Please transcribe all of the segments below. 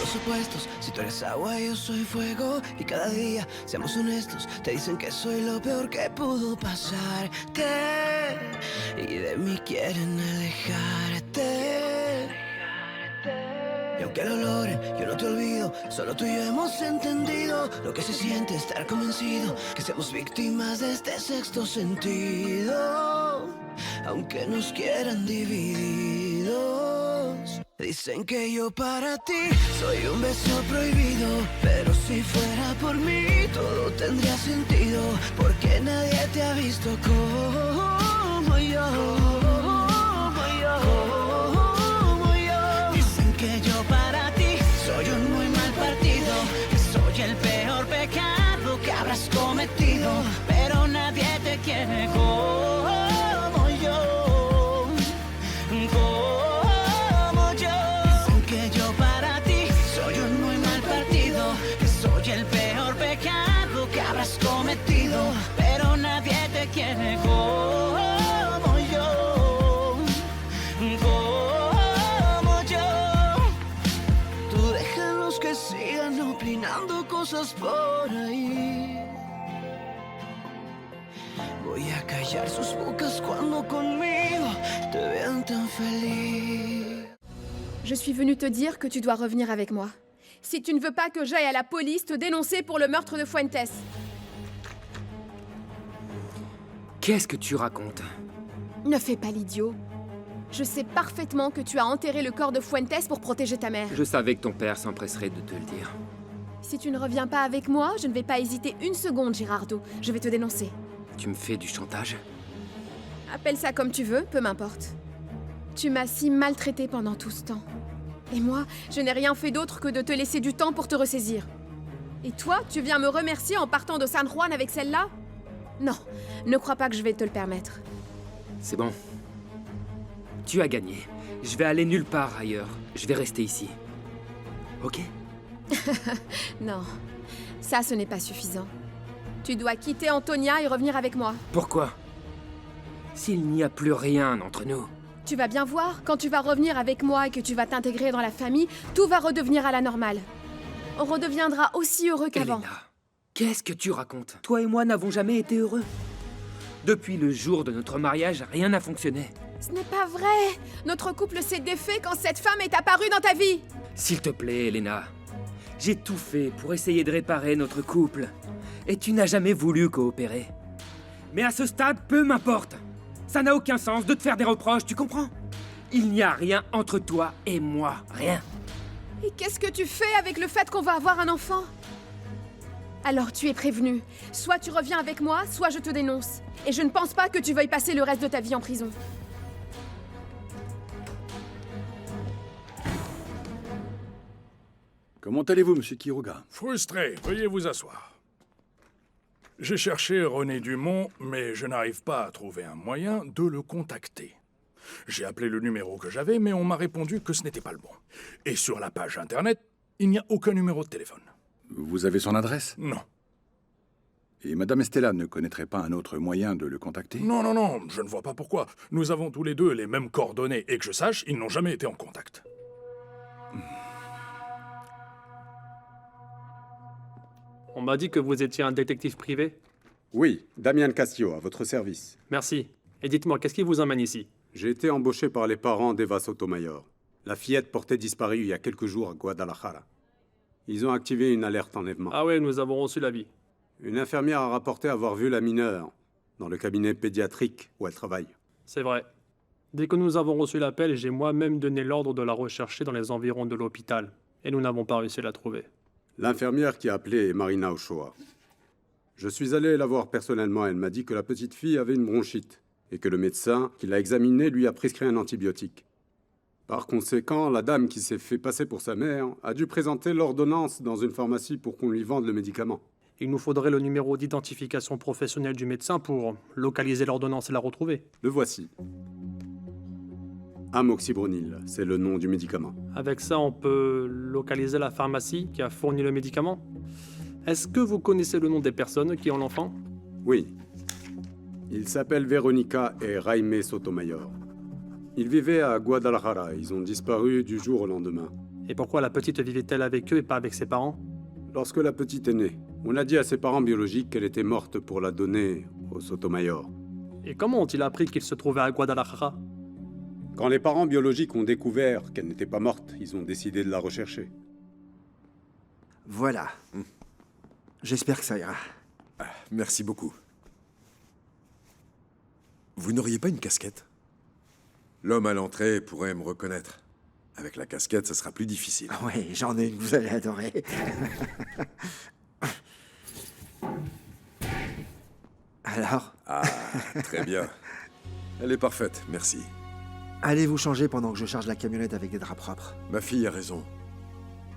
polos opuestos. Si tú eres agua, yo soy fuego. Y cada día, seamos honestos, te dicen que soy lo peor que pudo pasarte. Y de mí quieren alejarte. Y aunque lo logren, yo no te olvido. Solo tú y yo hemos entendido lo que se siente estar convencido que seamos víctimas de este sexto sentido. Aunque nos quieran divididos. Dicen que yo para ti soy un beso prohibido. Pero si fuera por mí todo tendría sentido. Porque nadie te ha visto como yo. Dicen que yo para ti soy un muy mal partido. Que soy el peor pecado que habrás cometido. Pero nadie te quiere como yo. Como yo. Dicen que yo para ti soy un muy mal partido. Que soy el peor pecado que habrás cometido. Pero nadie te quiere como yo. Como yo. Tú déjalos que sigan opinando cosas por ahí. Voy a callar sus bocas cuando conmigo te vean tan feliz. Je suis venue te dire que tu dois revenir avec moi. Si tu ne veux pas que j'aille à la police te dénoncer pour le meurtre de Fuentes. Qu'est-ce que tu racontes? Ne fais pas l'idiot. Je sais parfaitement que tu as enterré le corps de Fuentes pour protéger ta mère. Je savais que ton père s'empresserait de te le dire. Si tu ne reviens pas avec moi, je ne vais pas hésiter une seconde, Girardo. Je vais te dénoncer. Tu me fais du chantage? Appelle ça comme tu veux, peu m'importe. Tu m'as si maltraité pendant tout ce temps. Et moi, je n'ai rien fait d'autre que de te laisser du temps pour te ressaisir. Et toi, tu viens me remercier en partant de San Juan avec celle-là? Non, ne crois pas que je vais te le permettre. C'est bon. Tu as gagné. Je vais aller nulle part ailleurs. Je vais rester ici. Ok? Non, ça ce n'est pas suffisant. Tu dois quitter Antonia et revenir avec moi. Pourquoi? S'il n'y a plus rien entre nous. Tu vas bien voir, quand tu vas revenir avec moi et que tu vas t'intégrer dans la famille, tout va redevenir à la normale. On redeviendra aussi heureux qu'avant. Elena, qu'est-ce que tu racontes? Toi et moi n'avons jamais été heureux. Depuis le jour de notre mariage, rien n'a fonctionné. Ce n'est pas vrai. Notre couple s'est défait quand cette femme est apparue dans ta vie. S'il te plaît, Elena. J'ai tout fait pour essayer de réparer notre couple. Et tu n'as jamais voulu coopérer. Mais à ce stade, peu m'importe. Ça n'a aucun sens de te faire des reproches, tu comprends? Il n'y a rien entre toi et moi, rien. Et qu'est-ce que tu fais avec le fait qu'on va avoir un enfant? Alors tu es prévenu. Soit tu reviens avec moi, soit je te dénonce. Et je ne pense pas que tu veuilles passer le reste de ta vie en prison. Comment allez-vous, monsieur Quiroga? Frustré, veuillez vous asseoir. J'ai cherché René Dumont, mais je n'arrive pas à trouver un moyen de le contacter. J'ai appelé le numéro que j'avais, mais on m'a répondu que ce n'était pas le bon. Et sur la page internet, il n'y a aucun numéro de téléphone. Vous avez son adresse? Non. Et Madame Estella ne connaîtrait pas un autre moyen de le contacter? Non, non, non, je ne vois pas pourquoi. Nous avons tous les deux les mêmes coordonnées, et que je sache, ils n'ont jamais été en contact. On m'a dit que vous étiez un détective privé. Oui, Damian Castillo, à votre service. Merci. Et dites-moi, qu'est-ce qui vous emmène ici? J'ai été embauché par les parents d'Eva Sotomayor. La fillette portée disparue il y a quelques jours à Guadalajara. Ils ont activé une alerte enlèvement. Ah ouais, nous avons reçu l'avis. Une infirmière a rapporté avoir vu la mineure dans le cabinet pédiatrique où elle travaille. C'est vrai. Dès que nous avons reçu l'appel, j'ai moi-même donné l'ordre de la rechercher dans les environs de l'hôpital. Et nous n'avons pas réussi à la trouver. L'infirmière qui a appelé est Marina Ochoa. Je suis allé la voir personnellement. Elle m'a dit que la petite fille avait une bronchite et que le médecin qui l'a examinée lui a prescrit un antibiotique. Par conséquent, la dame qui s'est fait passer pour sa mère a dû présenter l'ordonnance dans une pharmacie pour qu'on lui vende le médicament. Il nous faudrait le numéro d'identification professionnelle du médecin pour localiser l'ordonnance et la retrouver. Le voici. Amoxicillin, c'est le nom du médicament. Avec ça, on peut localiser la pharmacie qui a fourni le médicament. Est-ce que vous connaissez le nom des personnes qui ont l'enfant? Oui. Ils s'appellent Veronica et Jaime Sotomayor. Ils vivaient à Guadalajara. Ils ont disparu du jour au lendemain. Et pourquoi la petite vivait-elle avec eux et pas avec ses parents? Lorsque la petite est née, on a dit à ses parents biologiques qu'elle était morte pour la donner au Sotomayor. Et comment ont-ils appris qu'il se trouvait à Guadalajara? Quand les parents biologiques ont découvert qu'elle n'était pas morte, ils ont décidé de la rechercher. Voilà. J'espère que ça ira. Merci beaucoup. Vous n'auriez pas une casquette? L'homme à l'entrée pourrait me reconnaître. Avec la casquette, ça sera plus difficile. Oui, j'en ai une, vous allez adorer. Alors, Ah, très bien. Elle est parfaite, merci. allez vous changer pendant que je charge la camionnette avec des draps propres. Ma fille a raison.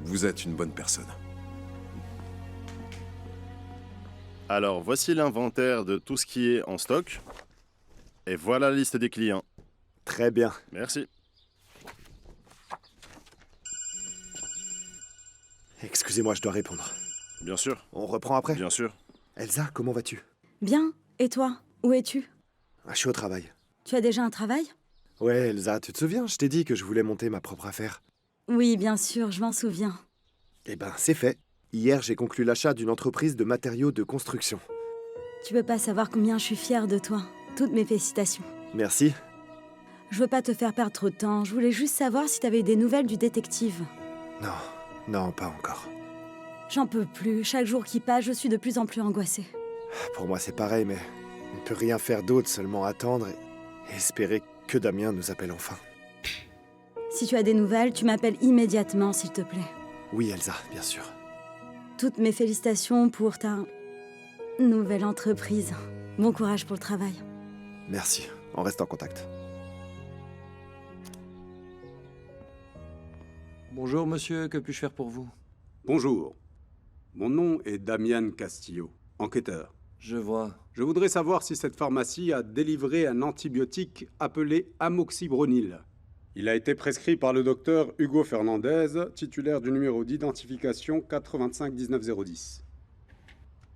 Vous êtes une bonne personne. Alors, voici l'inventaire de tout ce qui est en stock. Et voilà la liste des clients. Très bien. Merci. Excusez-moi, je dois répondre. Bien sûr, On reprend après? bien sûr. Elsa, comment vas-tu? Bien. Et toi? Où es-tu? Je suis au travail. Tu as déjà un travail? Ouais, Elsa, tu te souviens? Je t'ai dit que je voulais monter ma propre affaire. Oui, bien sûr, je m'en souviens. Eh ben, c'est fait. Hier, j'ai conclu l'achat d'une entreprise de matériaux de construction. Tu peux pas savoir combien je suis fière de toi. Toutes mes félicitations. Merci. Je veux pas te faire perdre trop de temps. Je voulais juste savoir si t'avais eu des nouvelles du détective. Non, pas encore. J'en peux plus. Chaque jour qui passe, je suis de plus en plus angoissée. Pour moi, c'est pareil, mais on ne peut rien faire d'autre, seulement attendre et espérer que Damien nous appelle enfin. Si tu as des nouvelles, tu m'appelles immédiatement, s'il te plaît. Oui, Elsa, bien sûr. Toutes mes félicitations pour ta nouvelle entreprise. Bon courage pour le travail. Merci, on reste en contact. Bonjour monsieur, que puis-je faire pour vous? Bonjour. Mon nom est Damian Castillo, enquêteur. Je vois. Je voudrais savoir si cette pharmacie a délivré un antibiotique appelé amoxybronil. Il a été prescrit par le docteur Hugo Fernandez, titulaire du numéro d'identification 85-19-010.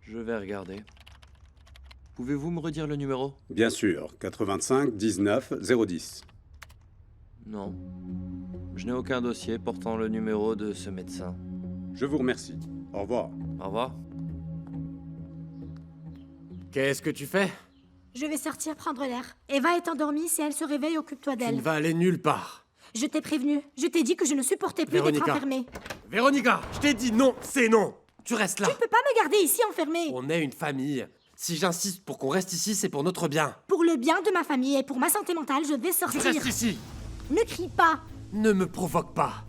Je vais regarder. Pouvez-vous me redire le numéro? Bien sûr, 85-19-010. Non. Je n'ai aucun dossier portant le numéro de ce médecin. Je vous remercie. Au revoir. Au revoir. Qu'est-ce que tu fais? Je vais sortir prendre l'air. Eva est endormie, si elle se réveille, occupe-toi Tu d'elle. ne vas aller nulle part. Je t'ai prévenu. Je t'ai dit que je ne supportais plus d'être Véronica. enfermée. Véronica, je t'ai dit non, c'est non. Tu restes là. Tu peux pas me garder ici enfermée. On est une famille. Si j'insiste pour qu'on reste ici, c'est pour notre bien. Pour le bien de ma famille et pour ma santé mentale, je vais sortir. Tu restes ici. Ne crie pas. Ne me provoque pas.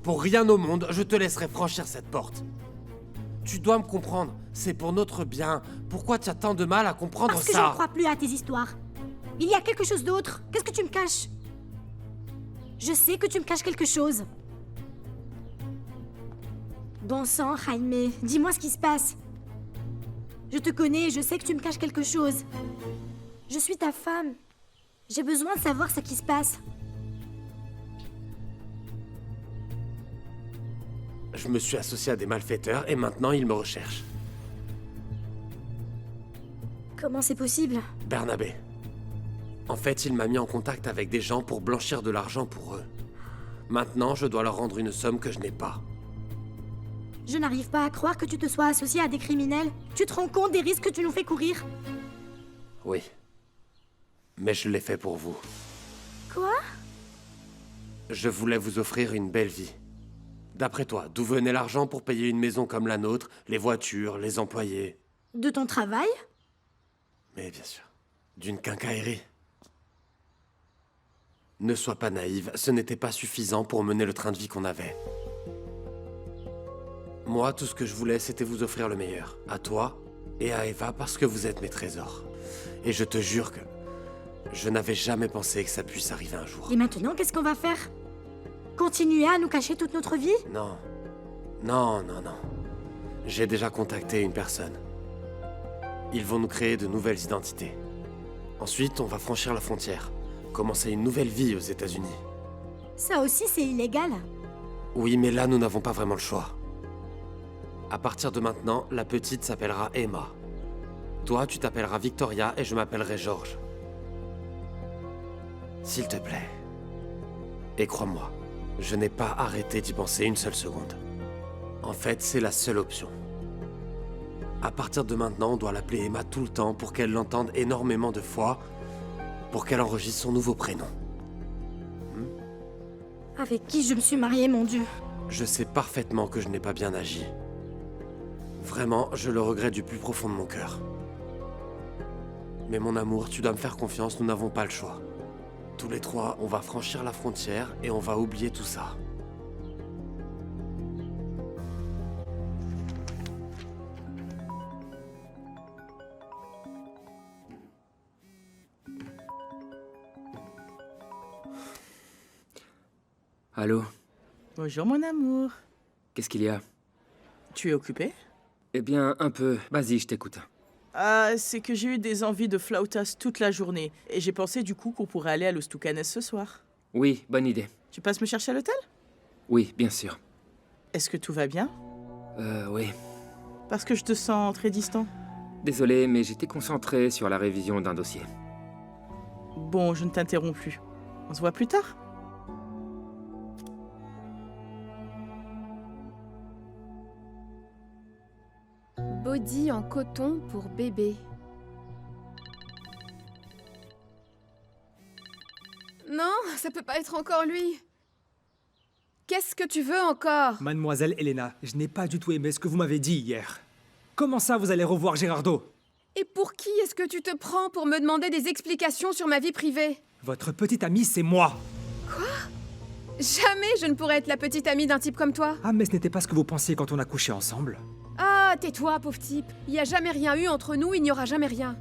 Pour rien au monde, je te laisserai franchir cette porte. Tu dois me comprendre, c'est pour notre bien. Pourquoi tu as tant de mal à comprendre Parce que je ne ça? crois plus à tes histoires. Il y a quelque chose d'autre. Qu'est-ce que tu me caches? Je sais que tu me caches quelque chose. Bon sang, Jaime, dis-moi ce qui se passe. Je te connais et je sais que tu me caches quelque chose. Je suis ta femme. J'ai besoin de savoir ce qui se passe. Je me suis associé à des malfaiteurs et maintenant ils me recherchent. Comment c'est possible? Bernabé. En fait, il m'a mis en contact avec des gens pour blanchir de l'argent pour eux. Maintenant, je dois leur rendre une somme que je n'ai pas. Je n'arrive pas à croire que tu te sois associé à des criminels. Tu te rends compte des risques que tu nous fais courir? Oui. Mais je l'ai fait pour vous. Quoi? Je voulais vous offrir une belle vie. D'après toi, d'où venait l'argent pour payer une maison comme la nôtre, les voitures, les employés? De ton travail? Mais bien sûr, d'une quincaillerie. Ne sois pas naïve, ce n'était pas suffisant pour mener le train de vie qu'on avait. Moi, tout ce que je voulais, c'était vous offrir le meilleur. À toi et à Eva, parce que vous êtes mes trésors. Et je te jure que je n'avais jamais pensé que ça puisse arriver un jour. Et maintenant, qu'est-ce qu'on va faire? Continuer à nous cacher toute notre vie? Non. Non. J'ai déjà contacté une personne. Ils vont nous créer de nouvelles identités. Ensuite, on va franchir la frontière. Commencer une nouvelle vie aux États-Unis. Ça aussi, c'est illégal. Oui, mais là, nous n'avons pas vraiment le choix. À partir de maintenant, la petite s'appellera Emma. Toi, tu t'appelleras Victoria et je m'appellerai George. S'il te plaît. Et crois-moi, Je n'ai pas arrêté d'y penser une seule seconde. En fait, c'est la seule option. À partir de maintenant, on doit l'appeler Emma tout le temps pour qu'elle l'entende énormément de fois, pour qu'elle enregistre son nouveau prénom. Avec qui je me suis mariée, mon Dieu? Je sais parfaitement que je n'ai pas bien agi. Vraiment, je le regrette du plus profond de mon cœur. Mais mon amour, tu dois me faire confiance, nous n'avons pas le choix. Tous les trois, on va franchir la frontière et on va oublier tout ça. Allô? Bonjour mon amour. Qu'est-ce qu'il y a? Tu es occupé? Eh bien, un peu. Vas-y, je t'écoute. C'est que j'ai eu des envies de flautas toute la journée. Et j'ai pensé du coup qu'on pourrait aller à Los Tucanes ce soir. Oui, bonne idée. Tu passes me chercher à l'hôtel? Oui, bien sûr. Est-ce que tout va bien? Oui. Parce que je te sens très distant. Désolé, mais j'étais concentré sur la révision d'un dossier. Bon, je ne t'interromps plus. On se voit plus tard? Body en coton pour bébé. Non, ça peut pas être encore lui. Qu'est-ce que tu veux encore? Mademoiselle Elena, je n'ai pas du tout aimé ce que vous m'avez dit hier. Comment ça, vous allez revoir Gérardo? Et pour qui est-ce que tu te prends pour me demander des explications sur ma vie privée? Votre petite amie, c'est moi. Quoi? Jamais je ne pourrais être la petite amie d'un type comme toi. Ah, mais ce n'était pas ce que vous pensiez quand on a couché ensemble. Ah, tais-toi, pauvre type. Il n'y a jamais rien eu entre nous, il n'y aura jamais rien.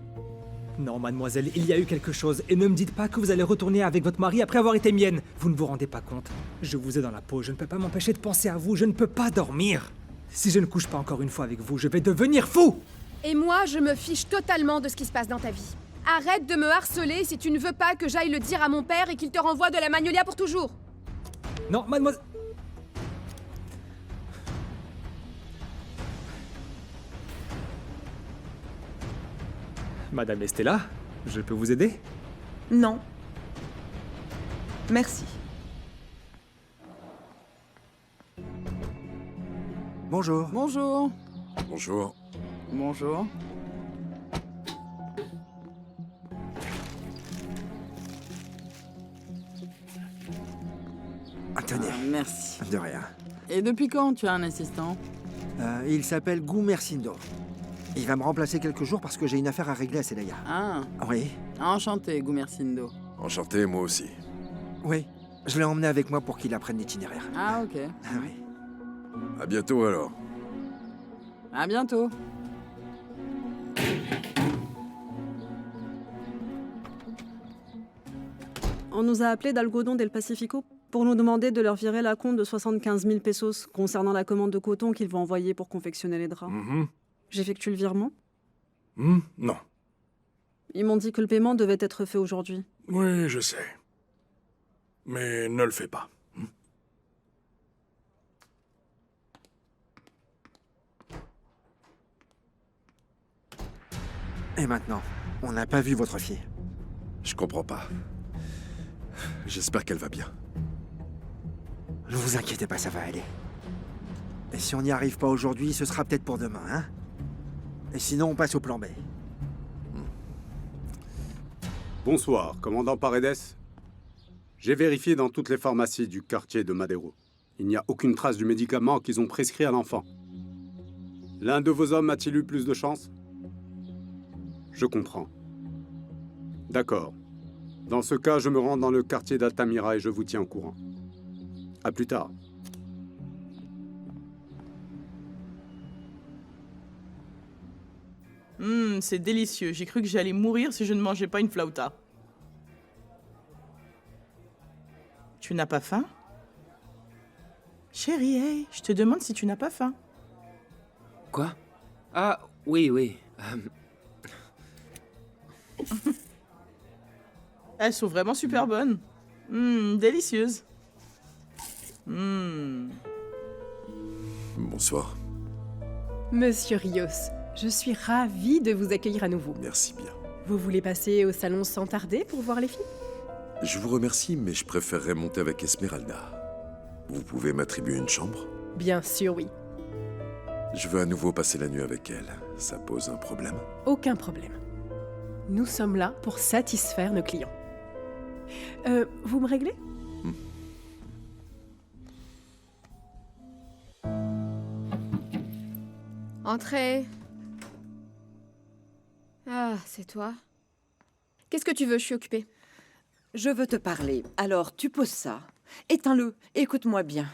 Non, mademoiselle, il y a eu quelque chose. Et ne me dites pas que vous allez retourner avec votre mari après avoir été mienne. Vous ne vous rendez pas compte. Je vous ai dans la peau, je ne peux pas m'empêcher de penser à vous, je ne peux pas dormir. Si je ne couche pas encore une fois avec vous, je vais devenir fou. Et moi, je me fiche totalement de ce qui se passe dans ta vie. Arrête de me harceler si tu ne veux pas que j'aille le dire à mon père et qu'il te renvoie de la Magnolia pour toujours. Non, mademoiselle... Madame Estella, je peux vous aider? Non. Merci. Bonjour. Bonjour. Bonjour. Bonjour. Tenez. Merci. De rien. Et depuis quand tu as un assistant? Il s'appelle Gumersindo. Il va me remplacer quelques jours parce que j'ai une affaire à régler à Celaya. Ah. Oui. Enchanté, Gumersindo. Enchanté, moi aussi. Oui. Je l'ai emmené avec moi pour qu'il apprenne l'itinéraire. Ah, ok. Ah oui. À bientôt alors. À bientôt. On nous a appelés d'Algodón del Pacífico pour nous demander de leur virer la compte de 75 000 pesos concernant la commande de coton qu'ils vont envoyer pour confectionner les draps. J'effectue le virement? Non. Ils m'ont dit que le paiement devait être fait aujourd'hui. Oui, je sais. Mais ne le fais pas. Et maintenant, on n'a pas vu votre fille. Je comprends pas. J'espère qu'elle va bien. Ne vous inquiétez pas, ça va aller. Et si on n'y arrive pas aujourd'hui, ce sera peut-être pour demain, hein? Et sinon, on passe au plan B. Bonsoir, commandant Paredes. J'ai vérifié dans toutes les pharmacies du quartier de Madero. Il n'y a aucune trace du médicament qu'ils ont prescrit à l'enfant. L'un de vos hommes a-t-il eu plus de chance? Je comprends. D'accord. Dans ce cas, je me rends dans le quartier d'Altamira et je vous tiens au courant. À plus tard. C'est délicieux. J'ai cru que j'allais mourir si je ne mangeais pas une flauta. Tu n'as pas faim? Chérie, hey, je te demande si tu n'as pas faim. Quoi? Ah, oui, oui. Elles sont vraiment super bonnes. Délicieuses. Bonsoir. Monsieur Rios, je suis ravie de vous accueillir à nouveau. Merci bien. Vous voulez passer au salon sans tarder pour voir les filles? Je vous remercie, mais je préférerais monter avec Esmeralda. Vous pouvez m'attribuer une chambre? Bien sûr, oui. Je veux à nouveau passer la nuit avec elle. Ça pose un problème? Aucun problème. Nous sommes là pour satisfaire nos clients. Vous me réglez? Entrez. Ah, c'est toi. Qu'est-ce que tu veux? Je suis occupée. Je veux te parler. Alors, tu poses ça. Éteins-le. Écoute-moi bien.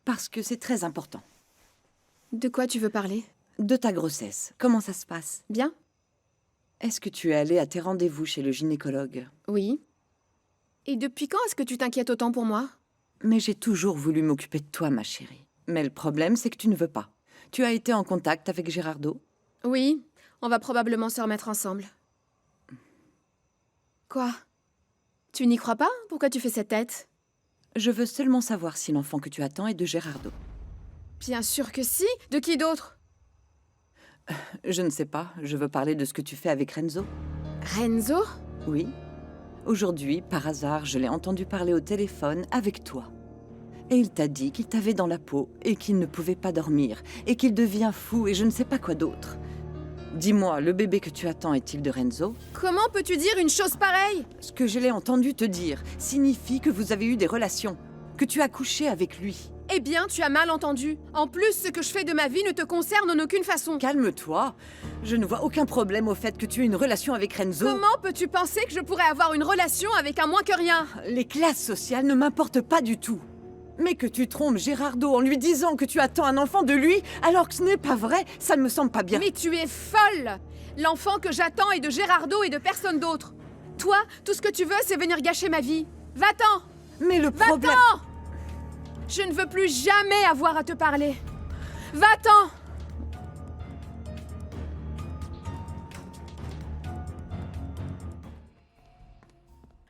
Parce que c'est très important. De quoi tu veux parler? De ta grossesse. Comment ça se passe? Bien. Est-ce que tu es allée à tes rendez-vous chez le gynécologue? Oui. Et depuis quand est-ce que tu t'inquiètes autant pour moi? Mais j'ai toujours voulu m'occuper de toi, ma chérie. Mais le problème, c'est que tu ne veux pas. Tu as été en contact avec Gérardo? Oui. On va probablement se remettre ensemble. Quoi? Tu n'y crois pas? Pourquoi tu fais cette tête? Je veux seulement savoir si l'enfant que tu attends est de Gérardo. Bien sûr que si. De qui d'autre? Je ne sais pas. Je veux parler de ce que tu fais avec Renzo. Renzo? Oui. Aujourd'hui, par hasard, je l'ai entendu parler au téléphone avec toi. Et il t'a dit qu'il t'avait dans la peau et qu'il ne pouvait pas dormir et qu'il devient fou et je ne sais pas quoi d'autre. Dis-moi, le bébé que tu attends est-il de Renzo? Comment peux-tu dire une chose pareille? Ce que je l'ai entendu te dire signifie que vous avez eu des relations, que tu as couché avec lui. Eh bien, tu as mal entendu. En plus, ce que je fais de ma vie ne te concerne en aucune façon. Calme-toi. Je ne vois aucun problème au fait que tu aies une relation avec Renzo. Comment peux-tu penser que je pourrais avoir une relation avec un moins que rien? Les classes sociales ne m'importent pas du tout. Mais que tu trompes Gérardo en lui disant que tu attends un enfant de lui, alors que ce n'est pas vrai, ça ne me semble pas bien. Mais tu es folle! L'enfant que j'attends est de Gérardo et de personne d'autre. Toi, tout ce que tu veux, c'est venir gâcher ma vie. Va-t'en! Mais le problème... Va-t'en! Je ne veux plus jamais avoir à te parler. Va-t'en!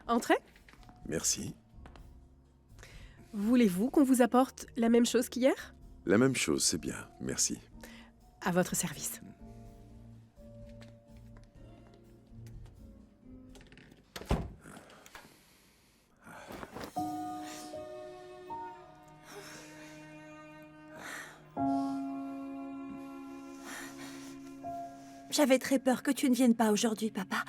Entrez. Merci. Voulez-vous qu'on vous apporte la même chose qu'hier? La même chose, c'est bien. Merci. À votre service. J'avais très peur que tu ne viennes pas aujourd'hui, papa.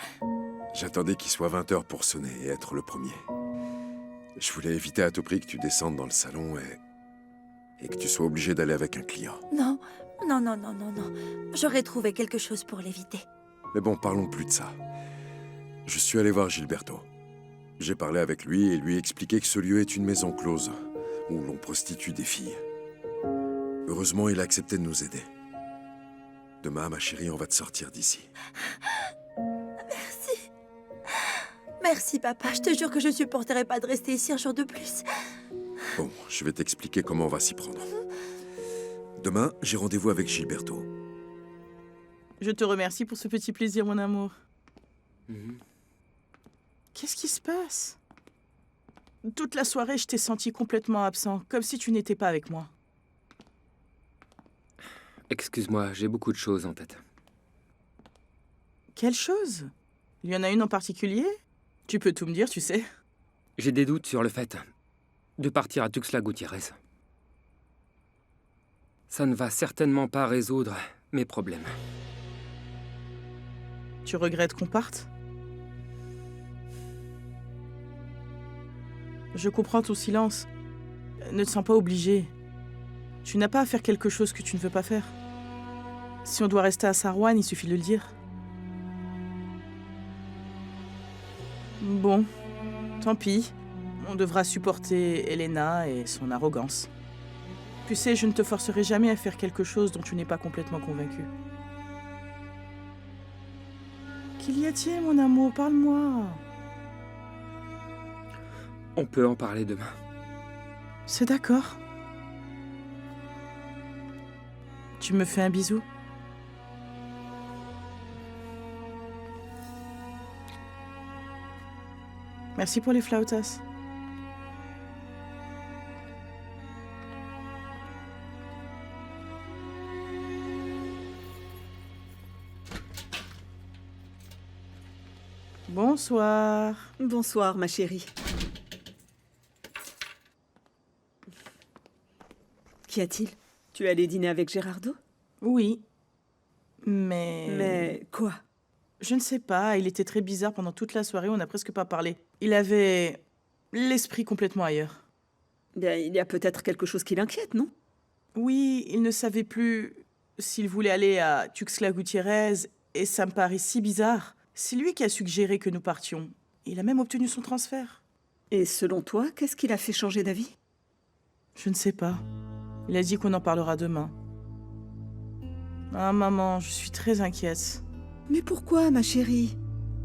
J'attendais qu'il soit 20h pour sonner et être le premier. Je voulais éviter à tout prix que tu descendes dans le salon et que tu sois obligé d'aller avec un client. Non, non, non, non, non, non. J'aurais trouvé quelque chose pour l'éviter. Mais bon, parlons plus de ça. Je suis allé voir Gilberto. J'ai parlé avec lui et lui expliqué que ce lieu est une maison close où l'on prostitue des filles. Heureusement, il a accepté de nous aider. Demain, ma chérie, on va te sortir d'ici. Merci. Merci, papa. Je te jure que je ne supporterai pas de rester ici un jour de plus. Bon, je vais t'expliquer comment on va s'y prendre. Demain, j'ai rendez-vous avec Gilberto. Je te remercie pour ce petit plaisir, mon amour. Qu'est-ce qui se passe? Toute la soirée, je t'ai senti complètement absent, comme si tu n'étais pas avec moi. Excuse-moi, j'ai beaucoup de choses en tête. Quelle chose? Il y en a une en particulier? Tu peux tout me dire, tu sais. J'ai des doutes sur le fait de partir à Tuxtla Gutiérrez. Ça ne va certainement pas résoudre mes problèmes. Tu regrettes qu'on parte? Je comprends ton silence. Ne te sens pas obligé. Tu n'as pas à faire quelque chose que tu ne veux pas faire. Si on doit rester à Sarwan, il suffit de le dire. Bon, tant pis. On devra supporter Elena et son arrogance. Tu sais, je ne te forcerai jamais à faire quelque chose dont tu n'es pas complètement convaincu. Qu'il y a-t-il, mon amour? Parle-moi. On peut en parler demain. C'est d'accord. Tu me fais un bisou? Merci pour les flautas. Bonsoir. Bonsoir, ma chérie. Qu'y a-t-il? Tu es allé dîner avec Gérardo? Oui. Mais... Mais quoi? Je ne sais pas, il était très bizarre pendant toute la soirée, on n'a presque pas parlé. Il avait l'esprit complètement ailleurs. Bien, il y a peut-être quelque chose qui l'inquiète, non? Oui, il ne savait plus s'il voulait aller à Tuxtla Gutiérrez, et ça me paraît si bizarre. C'est lui qui a suggéré que nous partions. Il a même obtenu son transfert. Et selon toi, qu'est-ce qui l'a fait changer d'avis? Je ne sais pas. Il a dit qu'on en parlera demain. Ah, maman, je suis très inquiète. Mais pourquoi, ma chérie?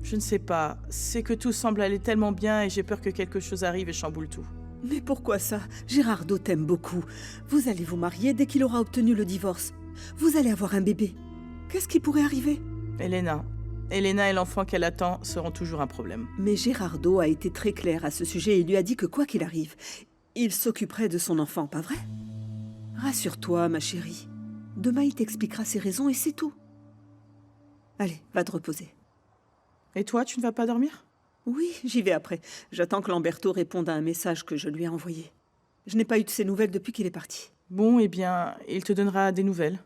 Je ne sais pas. C'est que tout semble aller tellement bien et j'ai peur que quelque chose arrive et chamboule tout. Mais pourquoi ça? Gérardo t'aime beaucoup. Vous allez vous marier dès qu'il aura obtenu le divorce. Vous allez avoir un bébé. Qu'est-ce qui pourrait arriver? Elena et l'enfant qu'elle attend seront toujours un problème. Mais Gérardo a été très clair à ce sujet et lui a dit que quoi qu'il arrive, il s'occuperait de son enfant, pas vrai? Rassure-toi, ma chérie. Demain, il t'expliquera ses raisons et c'est tout. Allez, va te reposer. Et toi, tu ne vas pas dormir? Oui, j'y vais après. J'attends que Lamberto réponde à un message que je lui ai envoyé. Je n'ai pas eu de ses nouvelles depuis qu'il est parti. Bon, eh bien, il te donnera des nouvelles.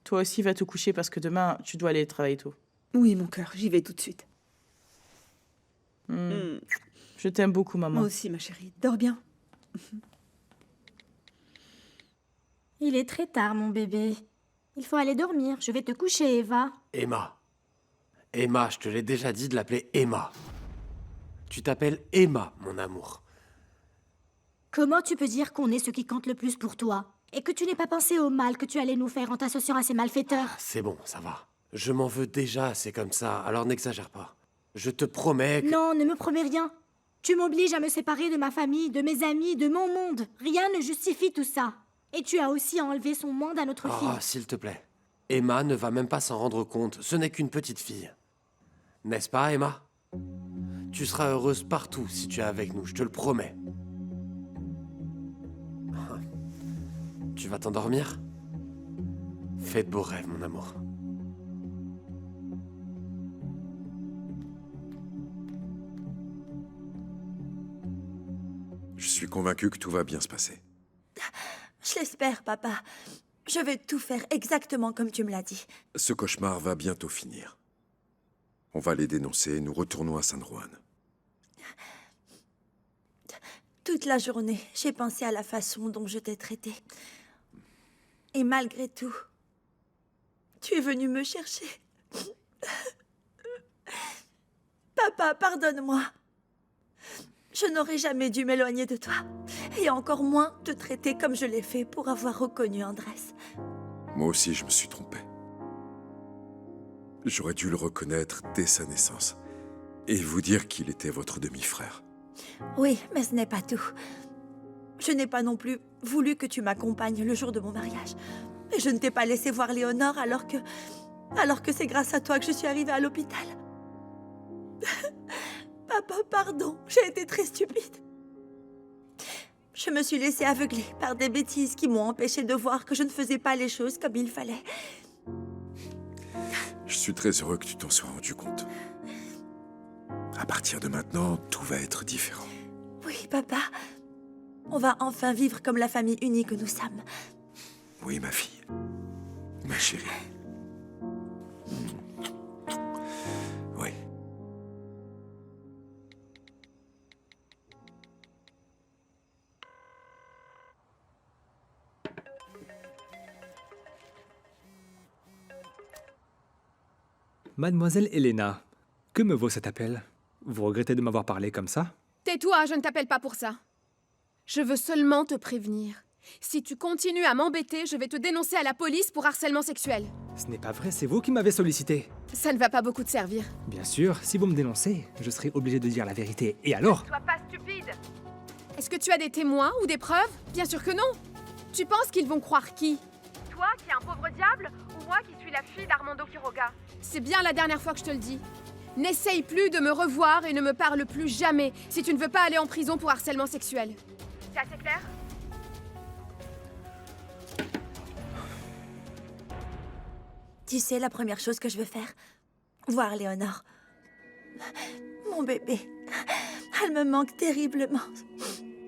Toi aussi, va te coucher parce que demain, tu dois aller travailler tôt. Oui, mon cœur, j'y vais tout de suite. Je t'aime beaucoup, maman. Moi aussi, ma chérie. Dors bien. Il est très tard, mon bébé. Il faut aller dormir. Je vais te coucher, Eva. Emma. Emma, je te l'ai déjà dit de l'appeler Emma. Tu t'appelles Emma, mon amour. Comment tu peux dire qu'on est ce qui compte le plus pour toi? Et que tu n'aies pas pensé au mal que tu allais nous faire en t'associant à ces malfaiteurs? C'est bon, ça va. Je m'en veux déjà, c'est comme ça, alors n'exagère pas. Je te promets que... Non, ne me promets rien. Tu m'obliges à me séparer de ma famille, de mes amis, de mon monde. Rien ne justifie tout ça. Et tu as aussi enlevé son monde à notre fille. Oh, s'il te plaît. Emma ne va même pas s'en rendre compte, ce n'est qu'une petite fille. N'est-ce pas, Emma? Tu seras heureuse partout si tu es avec nous, je te le promets. Tu vas t'endormir? Fais de beaux rêves, mon amour. Je suis convaincu que tout va bien se passer. Je l'espère, papa. Je vais tout faire exactement comme tu me l'as dit. Ce cauchemar va bientôt finir. On va les dénoncer et nous retournons à San Juan. Toute la journée, j'ai pensé à la façon dont je t'ai traité. Et malgré tout, tu es venu me chercher. Papa, pardonne-moi. Je n'aurais jamais dû m'éloigner de toi. Et encore moins te traiter comme je l'ai fait pour avoir reconnu Andrés. Moi aussi, je me suis trompé. J'aurais dû le reconnaître dès sa naissance. Et vous dire qu'il était votre demi-frère. Oui, mais ce n'est pas tout. Je n'ai pas non plus voulu que tu m'accompagnes le jour de mon mariage. Et je ne t'ai pas laissé voir Léonore alors que c'est grâce à toi que je suis arrivée à l'hôpital. Papa, pardon, j'ai été très stupide. Je me suis laissée aveugler par des bêtises qui m'ont empêchée de voir que je ne faisais pas les choses comme il fallait. Je suis très heureux que tu t'en sois rendu compte. À partir de maintenant, tout va être différent. Oui, papa. On va enfin vivre comme la famille unie que nous sommes. Oui, ma fille. Ma chérie. Oui. Mademoiselle Elena, que me vaut cet appel? Vous regrettez de m'avoir parlé comme ça? Tais-toi, je ne t'appelle pas pour ça. Je veux seulement te prévenir. Si tu continues à m'embêter, je vais te dénoncer à la police pour harcèlement sexuel. Ce n'est pas vrai, c'est vous qui m'avez sollicité. Ça ne va pas beaucoup te servir. Bien sûr, si vous me dénoncez, je serai obligé de dire la vérité. Et alors? Sois pas stupide. Est-ce que tu as des témoins ou des preuves? Bien sûr que non. Tu penses qu'ils vont croire qui? Toi qui es un pauvre diable ou moi qui suis la fille d'Armando Quiroga? C'est bien la dernière fois que je te le dis. N'essaye plus de me revoir et ne me parle plus jamais si tu ne veux pas aller en prison pour harcèlement sexuel. C'est assez clair? Tu sais, la première chose que je veux faire, voir Léonore. Mon bébé. Elle me manque terriblement.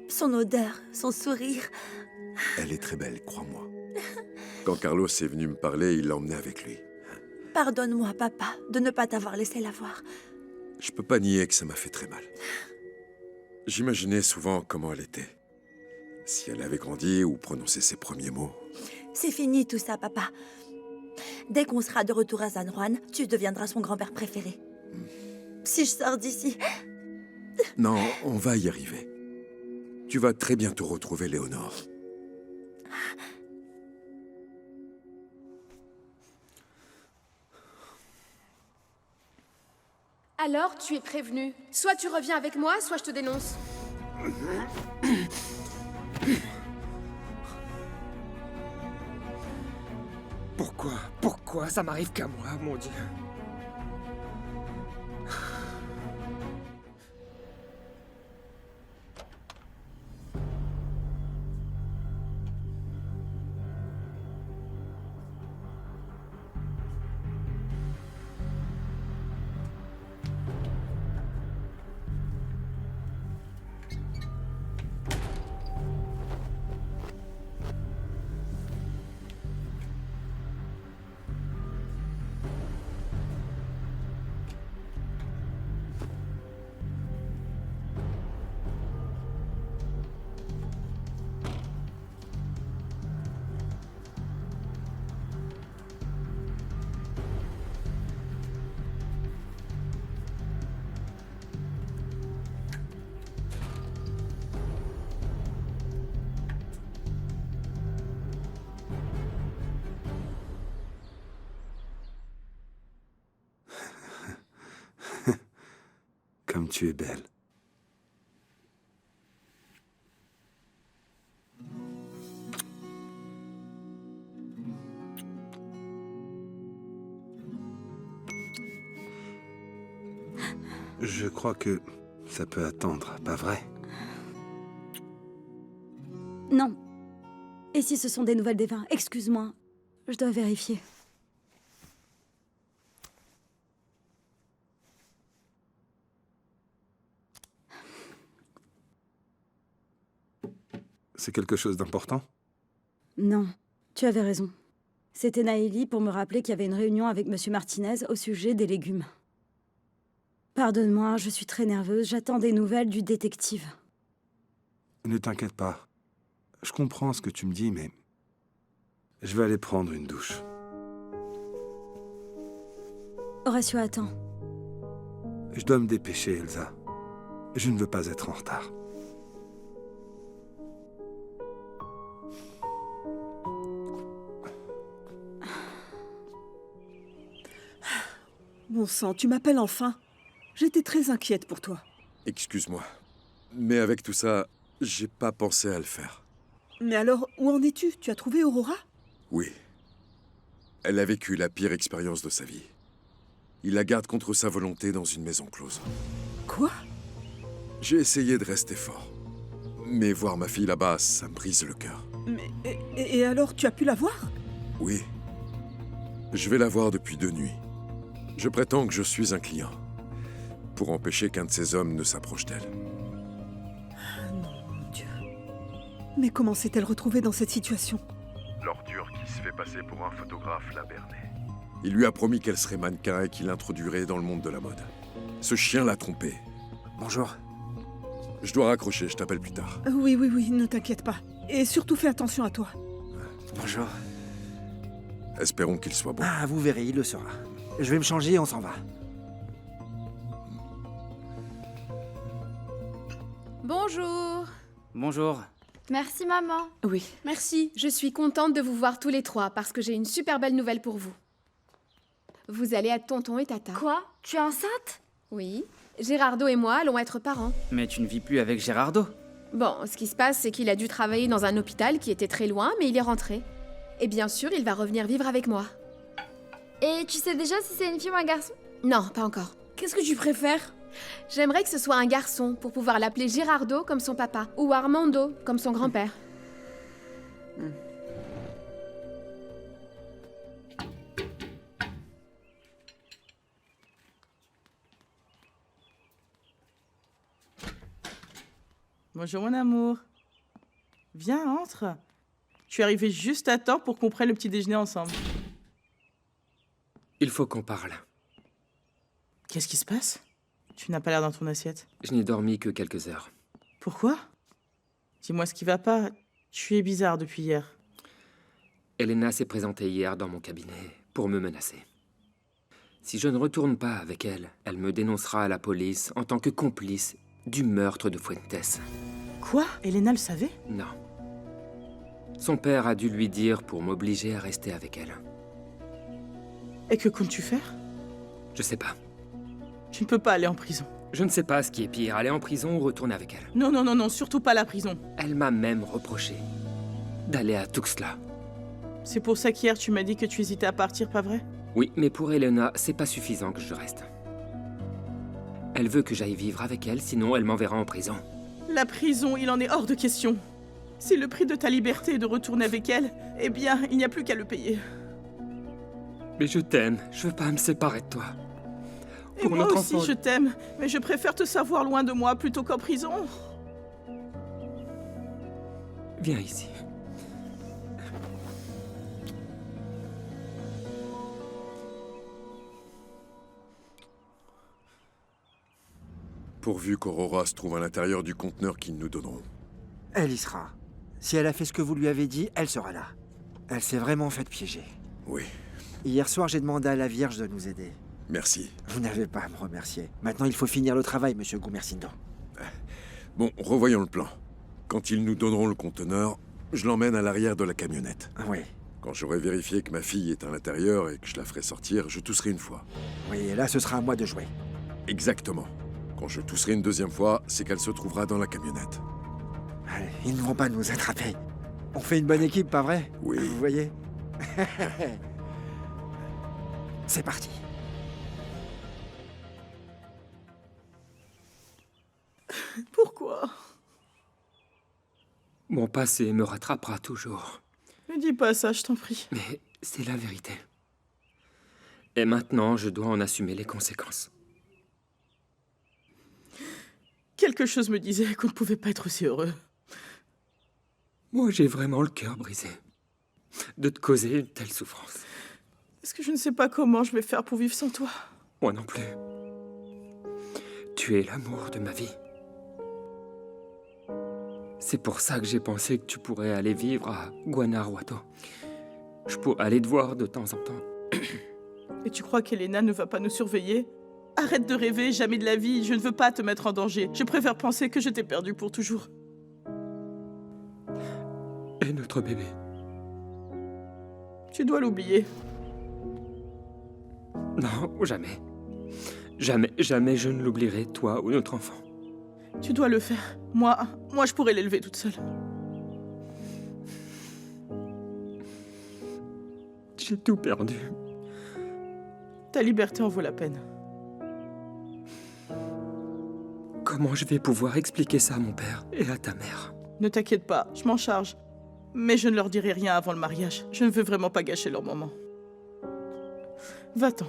Son odeur, son sourire. Elle est très belle, crois-moi. Quand Carlos est venu me parler, il l'a emmenée avec lui. Pardonne-moi, papa, de ne pas t'avoir laissé la voir. Je peux pas nier que ça m'a fait très mal. J'imaginais souvent comment elle était. Si elle avait grandi ou prononcé ses premiers mots. C'est fini tout ça, papa. Dès qu'on sera de retour à San Juan, tu deviendras son grand-père préféré. Si je sors d'ici... Non, on va y arriver. Tu vas très bientôt retrouver Léonore. Alors, tu es prévenu. Soit tu reviens avec moi, soit je te dénonce. Pourquoi ça m'arrive qu'à moi, mon Dieu? Comme tu es belle. Je crois que ça peut attendre, pas vrai? Non. Et si ce sont des nouvelles d'Eva? Excuse-moi, je dois vérifier. C'est quelque chose d'important? Non, tu avais raison. C'était Naëli pour me rappeler qu'il y avait une réunion avec Monsieur Martinez au sujet des légumes. Pardonne-moi, je suis très nerveuse, j'attends des nouvelles du détective. Ne t'inquiète pas. Je comprends ce que tu me dis, mais... Je vais aller prendre une douche. Horacio, attends. Je dois me dépêcher, Elsa. Je ne veux pas être en retard. Bon sang, tu m'appelles enfin. J'étais très inquiète pour toi. Excuse-moi. Mais avec tout ça, j'ai pas pensé à le faire. Mais alors, où en es-tu? Tu as trouvé Aurora? Oui. Elle a vécu la pire expérience de sa vie. Il la garde contre sa volonté dans une maison close. Quoi? J'ai essayé de rester fort. Mais voir ma fille là-bas, ça me brise le cœur. Mais, et alors, tu as pu la voir? Oui. Je vais la voir depuis 2 nuits. Je prétends que je suis un client. Pour empêcher qu'un de ces hommes ne s'approche d'elle. Ah non, mon Dieu. Mais comment s'est-elle retrouvée dans cette situation? L'ordure qui se fait passer pour un photographe l'a berné. Il lui a promis qu'elle serait mannequin et qu'il l'introduirait dans le monde de la mode. Ce chien l'a trompée. Bonjour. Je dois raccrocher, je t'appelle plus tard. Oui, ne t'inquiète pas. Et surtout fais attention à toi. Bonjour. Espérons qu'il soit bon. Ah, vous verrez, il le sera. Je vais me changer et on s'en va. Bonjour. Bonjour. Merci, maman. Oui. Merci. Je suis contente de vous voir tous les trois parce que j'ai une super belle nouvelle pour vous. Vous allez être tonton et tata. Quoi? Tu es enceinte? Oui. Gérardo et moi allons être parents. Mais tu ne vis plus avec Gérardo. Bon, ce qui se passe, c'est qu'il a dû travailler dans un hôpital qui était très loin, mais il est rentré. Et bien sûr, il va revenir vivre avec moi. Et tu sais déjà si c'est une fille ou un garçon? Non, pas encore. Qu'est-ce que tu préfères? J'aimerais que ce soit un garçon pour pouvoir l'appeler Gérardo comme son papa ou Armando comme son grand-père. Bonjour mon amour. Viens, entre. Tu es arrivé juste à temps pour qu'on prenne le petit déjeuner ensemble. Il faut qu'on parle. Qu'est-ce qui se passe? Tu n'as pas l'air dans ton assiette. Je n'ai dormi que quelques heures. Pourquoi? Dis-moi ce qui va pas. Tu es bizarre depuis hier. Elena s'est présentée hier dans mon cabinet pour me menacer. Si je ne retourne pas avec elle, elle me dénoncera à la police en tant que complice du meurtre de Fuentes. Quoi? Elena le savait? Non. Son père a dû lui dire pour m'obliger à rester avec elle. Et que comptes-tu faire? Je sais pas. Tu ne peux pas aller en prison. Je ne sais pas ce qui est pire, aller en prison ou retourner avec elle. Non, non, non, non, surtout pas la prison. Elle m'a même reproché d'aller à Tuxtla. C'est pour ça qu'hier tu m'as dit que tu hésitais à partir, pas vrai? Oui, mais pour Elena, c'est pas suffisant que je reste. Elle veut que j'aille vivre avec elle, sinon elle m'enverra en prison. La prison, il en est hors de question. Si le prix de ta liberté est de retourner avec elle, eh bien, il n'y a plus qu'à le payer. Mais je t'aime, je veux pas me séparer de toi. Et moi aussi, je t'aime, mais je préfère te savoir loin de moi plutôt qu'en prison. Viens ici. Pourvu qu'Aurora se trouve à l'intérieur du conteneur qu'ils nous donneront. Elle y sera. Si elle a fait ce que vous lui avez dit, elle sera là. Elle s'est vraiment faite piéger. Oui. Hier soir, j'ai demandé à la Vierge de nous aider. Merci. Vous n'avez pas à me remercier. Maintenant, il faut finir le travail, monsieur Gumersindo. Bon, revoyons le plan. Quand ils nous donneront le conteneur, je l'emmène à l'arrière de la camionnette. Oui. Quand j'aurai vérifié que ma fille est à l'intérieur et que je la ferai sortir, je tousserai une fois. Oui, et là, ce sera à moi de jouer. Exactement. Quand je tousserai une deuxième fois, c'est qu'elle se trouvera dans la camionnette. Allez, ils ne vont pas nous attraper. On fait une bonne équipe, pas vrai? Oui. Vous voyez? C'est parti. Pourquoi? Mon passé me rattrapera toujours. Ne dis pas ça, je t'en prie. Mais c'est la vérité. Et maintenant, je dois en assumer les conséquences. Quelque chose me disait qu'on ne pouvait pas être aussi heureux. Moi, j'ai vraiment le cœur brisé de te causer une telle souffrance. Est-ce que je ne sais pas comment je vais faire pour vivre sans toi? Moi non plus. Tu es l'amour de ma vie. C'est pour ça que j'ai pensé que tu pourrais aller vivre à Guanajuato. Je pourrais aller te voir de temps en temps. Et tu crois qu'Elena ne va pas nous surveiller? Arrête de rêver, jamais de la vie, je ne veux pas te mettre en danger. Je préfère penser que je t'ai perdu pour toujours. Et notre bébé? Tu dois l'oublier. Non, jamais. Jamais, jamais je ne l'oublierai, toi ou notre enfant. Tu dois le faire. Moi, je pourrais l'élever toute seule. J'ai tout perdu. Ta liberté en vaut la peine. Comment je vais pouvoir expliquer ça à mon père et à ta mère? Ne t'inquiète pas, je m'en charge. Mais je ne leur dirai rien avant le mariage. Je ne veux vraiment pas gâcher leur moment. Va-t'en.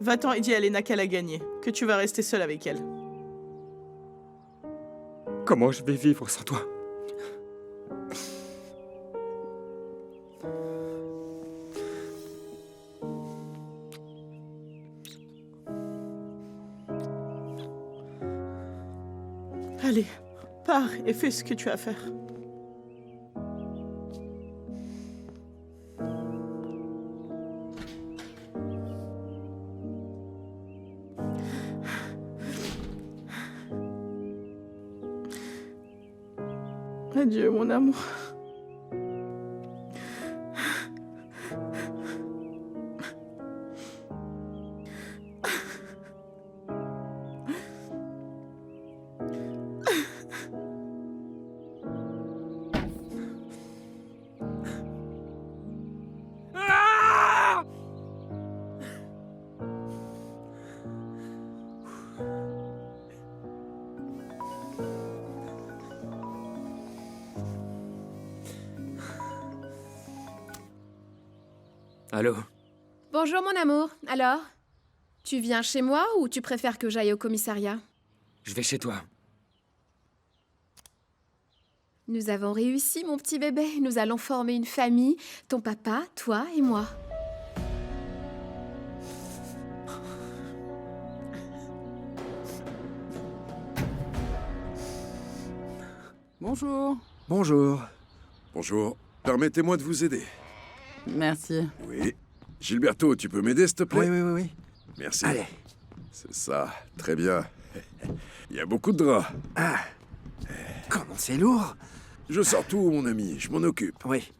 Va-t'en et dis à Elena qu'elle a gagné, que tu vas rester seule avec elle. Comment je vais vivre sans toi? Allez, pars et fais ce que tu as à faire. Adieu, mon amour. Allô? Bonjour mon amour, alors? Tu viens chez moi ou tu préfères que j'aille au commissariat? Je vais chez toi. Nous avons réussi, mon petit bébé. Nous allons former une famille. Ton papa, toi et moi. Bonjour. Bonjour. Bonjour. Permettez-moi de vous aider. Merci. Oui. Gilberto, tu peux m'aider, s'il te plaît? Oui. Merci. Allez. C'est ça. Très bien. Il y a beaucoup de draps. Ah. Comment c'est lourd. Je sors tout, mon ami. Je m'en occupe. Oui.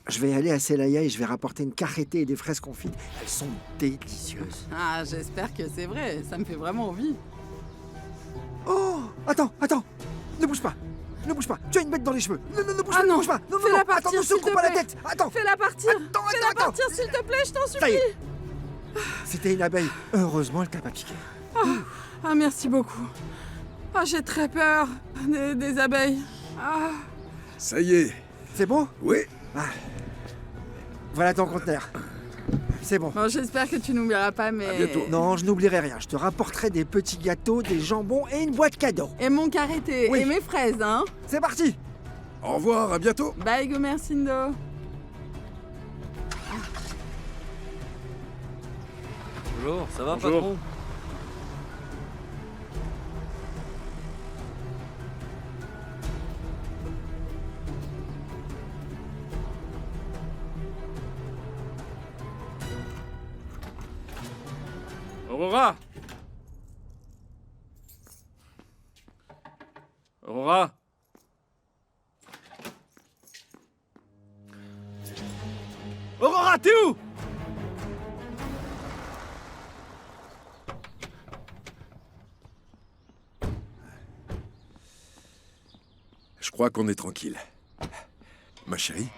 Je vais aller à Celaya et je vais rapporter une carrette et des fraises confites. Elles sont délicieuses. Ah, j'espère que c'est vrai. Ça me fait vraiment envie. Oh! Attends. Ne bouge pas. Tu as une bête dans les cheveux. Ne bouge Ah pas, non. ne bouge pas. Non, Fais-la partir, attends, ne s'il secoue te pas la plaît. tête. Attends. Fais-la partir. Fais-la partir, s'il te plaît, je t'en Ça y est. supplie. C'était une abeille. Heureusement, elle t'a pas piqué. Ah, merci beaucoup. Ah, j'ai très peur des abeilles. Ah. Ça y est. C'est bon? Oui. Ah. Voilà ton conteneur. C'est bon. Bon, j'espère que tu n'oublieras pas, mais... À bientôt. Non, je n'oublierai rien. Je te rapporterai des petits gâteaux, des jambons et une boîte cadeau. Et mon carré-thé. Oui. Et mes fraises, hein. C'est parti. Au revoir, à bientôt. Bye, Gumersindo. Bonjour, ça va, Bonjour. patron? Aurora! Aurora! Aurora, t'es où? Je crois qu'on est tranquille. Ma chérie?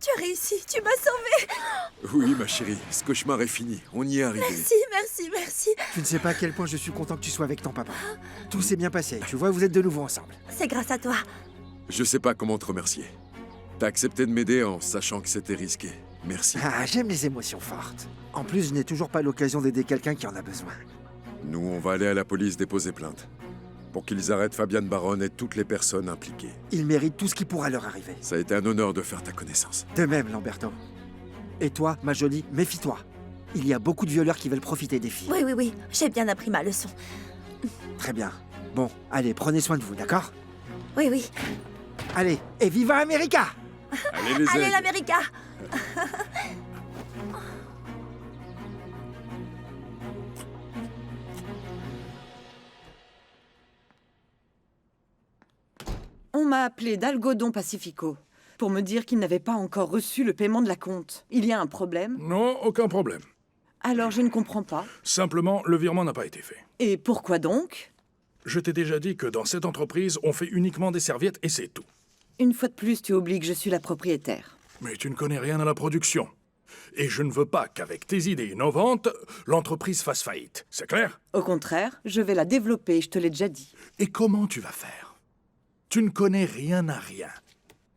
Tu as réussi, tu m'as sauvée. Oui, ma chérie. Ce cauchemar est fini. On y est arrivé. Merci. Tu ne sais pas à quel point je suis content que tu sois avec ton papa. Tout s'est bien passé. Tu vois, vous êtes de nouveau ensemble. C'est grâce à toi. Je sais pas comment te remercier. T'as accepté de m'aider en sachant que c'était risqué. Merci. Ah, j'aime les émotions fortes. En plus, je n'ai toujours pas l'occasion d'aider quelqu'un qui en a besoin. Nous, on va aller à la police déposer plainte. Pour qu'ils arrêtent Fabienne Baron et toutes les personnes impliquées. Ils méritent tout ce qui pourra leur arriver. Ça a été un honneur de faire ta connaissance. De même, Lamberto. Et toi, ma jolie, méfie-toi. Il y a beaucoup de violeurs qui veulent profiter des filles. Oui, j'ai bien appris ma leçon. Très bien. Bon, allez, prenez soin de vous, d'accord? Oui. Allez, et viva America! Allez, les Allez, aigles. l'América. On m'a appelé d'Algodon Pacifico pour me dire qu'il n'avait pas encore reçu le paiement de la compte. Il y a un problème? Non, aucun problème. Alors je ne comprends pas. Simplement, le virement n'a pas été fait. Et pourquoi donc? Je t'ai déjà dit que dans cette entreprise, on fait uniquement des serviettes et c'est tout. Une fois de plus, tu oublies que je suis la propriétaire. Mais tu ne connais rien à la production. Et je ne veux pas qu'avec tes idées innovantes, l'entreprise fasse faillite. C'est clair? Au contraire, je vais la développer, je te l'ai déjà dit. Et comment tu vas faire? Tu ne connais rien à rien.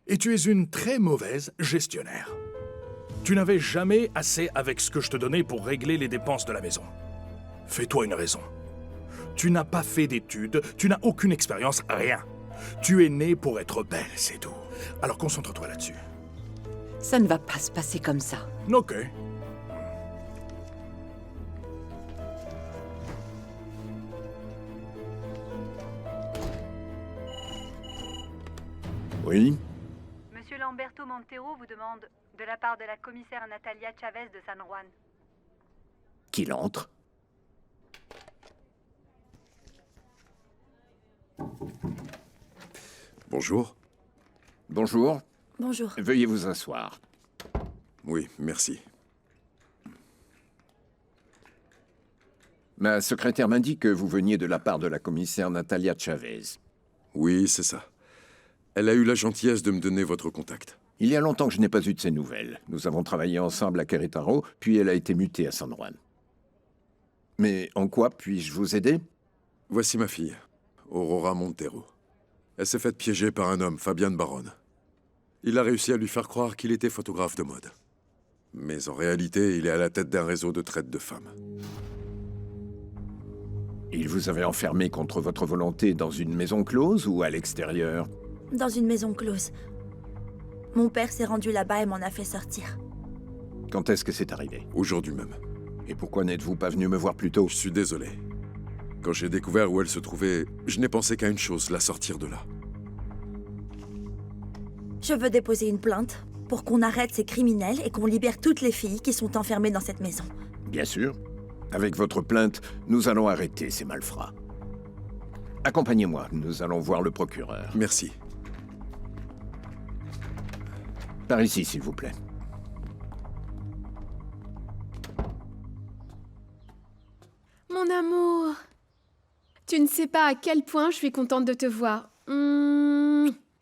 Et tu es une très mauvaise gestionnaire. Tu n'avais jamais assez avec ce que je te donnais pour régler les dépenses de la maison. Fais-toi une raison. Tu n'as pas fait d'études, tu n'as aucune expérience, rien. Tu es née pour être belle, c'est tout. Alors concentre-toi là-dessus. Ça ne va pas se passer comme ça. Ok. Oui? Monsieur Lamberto Montero vous demande, de la part de la commissaire Natalia Chavez de San Juan. Qu'il entre. Bonjour. Bonjour. Bonjour. Veuillez vous asseoir. Oui, merci. Ma secrétaire m'indique que vous veniez de la part de la commissaire Natalia Chavez. Oui, c'est ça. Elle a eu la gentillesse de me donner votre contact. Il y a longtemps que je n'ai pas eu de ses nouvelles. Nous avons travaillé ensemble à Querétaro, puis elle a été mutée à San Juan. Mais en quoi puis-je vous aider? Voici ma fille, Aurora Montero. Elle s'est faite piéger par un homme, Fabienne Baron. Il a réussi à lui faire croire qu'il était photographe de mode. Mais en réalité, il est à la tête d'un réseau de traite de femmes. Il vous avait enfermé contre votre volonté dans une maison close ou à l'extérieur? Dans une maison close. Mon père s'est rendu là-bas et m'en a fait sortir. Quand est-ce que c'est arrivé? Aujourd'hui même. Et pourquoi n'êtes-vous pas venu me voir plus tôt? Je suis désolé. Quand j'ai découvert où elle se trouvait, je n'ai pensé qu'à une chose, la sortir de là. Je veux déposer une plainte pour qu'on arrête ces criminels et qu'on libère toutes les filles qui sont enfermées dans cette maison. Bien sûr. Avec votre plainte, nous allons arrêter ces malfrats. Accompagnez-moi, nous allons voir le procureur. Merci. Par ici, s'il vous plaît. Mon amour, tu ne sais pas à quel point je suis contente de te voir.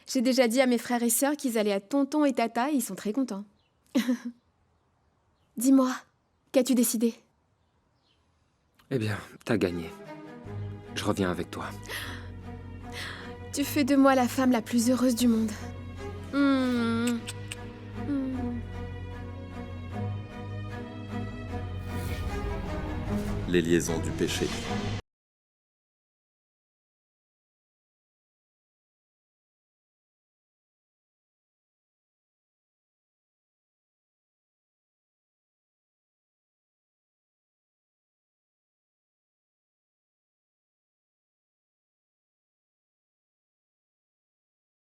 J'ai déjà dit à mes frères et sœurs qu'ils allaient à tonton et tata et ils sont très contents. Dis-moi, qu'as-tu décidé? Eh bien, t'as gagné. Je reviens avec toi. Tu fais de moi la femme la plus heureuse du monde. Les liaisons du péché.